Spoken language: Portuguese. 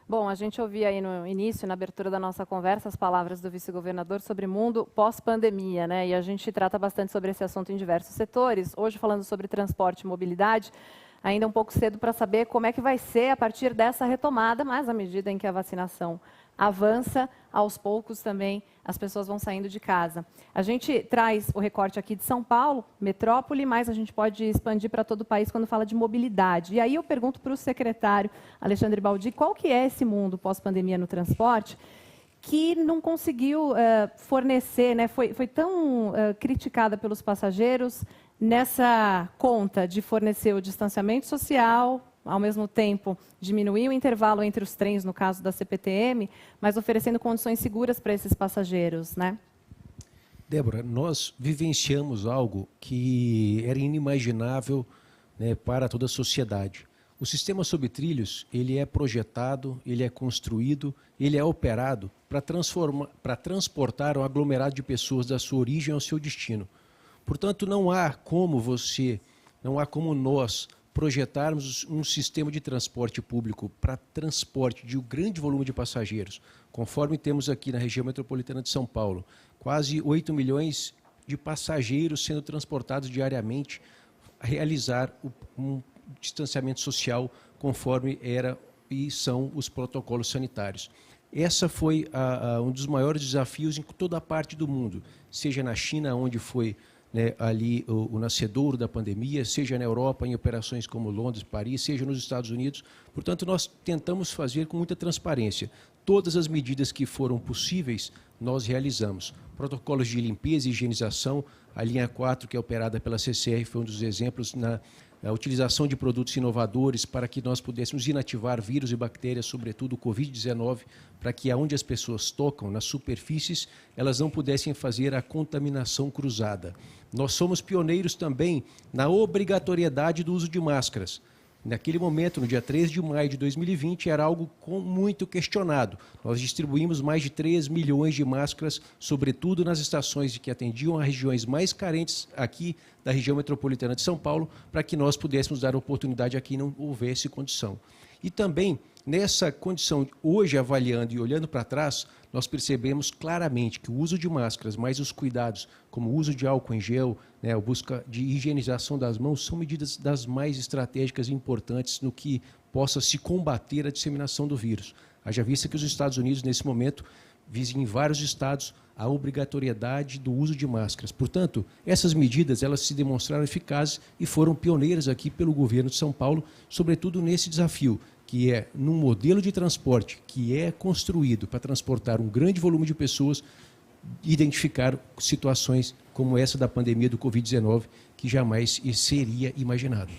Bom, a gente ouvia aí no início, na abertura da nossa conversa, as palavras do vice-governador sobre mundo pós-pandemia, né? E a gente trata bastante sobre esse assunto em diversos setores. Hoje, falando sobre transporte e mobilidade, ainda é um pouco cedo para saber como é que vai ser a partir dessa retomada, mas à medida em que a vacinação avança, aos poucos também as pessoas vão saindo de casa. A gente traz o recorte aqui de São Paulo, metrópole, mas a gente pode expandir para todo o país quando fala de mobilidade. E aí eu pergunto para o secretário Alexandre Baldi, qual que é esse mundo pós-pandemia no transporte que não conseguiu fornecer, né? Foi tão criticada pelos passageiros nessa conta de fornecer o distanciamento social, ao mesmo tempo diminuir o intervalo entre os trens, no caso da CPTM, mas oferecendo condições seguras para esses passageiros, né? Débora, nós vivenciamos algo que era inimaginável, né, para toda a sociedade. O sistema sob trilhos, ele é projetado, ele é construído, ele é operado para transportar um aglomerado de pessoas da sua origem ao seu destino. Portanto, não há como nós projetarmos um sistema de transporte público para transporte de um grande volume de passageiros, conforme temos aqui na região metropolitana de São Paulo, quase 8 milhões de passageiros sendo transportados diariamente, a realizar um distanciamento social conforme era e são os protocolos sanitários. Essa foi um dos maiores desafios em toda a parte do mundo, seja na China, onde foi, né, ali o nascedouro da pandemia, seja na Europa, em operações como Londres, Paris, seja nos Estados Unidos. Portanto, nós tentamos fazer com muita transparência. Todas as medidas que foram possíveis, nós realizamos. Protocolos de limpeza e higienização, a linha 4, que é operada pela CCR, foi um dos exemplos na utilização de produtos inovadores para que nós pudéssemos inativar vírus e bactérias, sobretudo o Covid-19, para que aonde as pessoas tocam, nas superfícies, elas não pudessem fazer a contaminação cruzada. Nós somos pioneiros também na obrigatoriedade do uso de máscaras. Naquele momento, no dia 13 de maio de 2020, era algo muito questionado. Nós distribuímos mais de 3 milhões de máscaras, sobretudo nas estações que atendiam as regiões mais carentes aqui da região metropolitana de São Paulo, para que nós pudéssemos dar oportunidade a quem não houvesse condição. E também, nessa condição, hoje avaliando e olhando para trás, nós percebemos claramente que o uso de máscaras, mais os cuidados, como o uso de álcool em gel, né, a busca de higienização das mãos, são medidas das mais estratégicas e importantes no que possa se combater a disseminação do vírus. Haja vista que os Estados Unidos, nesse momento, visam em vários estados a obrigatoriedade do uso de máscaras. Portanto, essas medidas elas se demonstraram eficazes e foram pioneiras aqui pelo governo de São Paulo, sobretudo nesse desafio, que é num modelo de transporte que é construído para transportar um grande volume de pessoas, identificar situações como essa da pandemia do Covid-19, que jamais seria imaginado.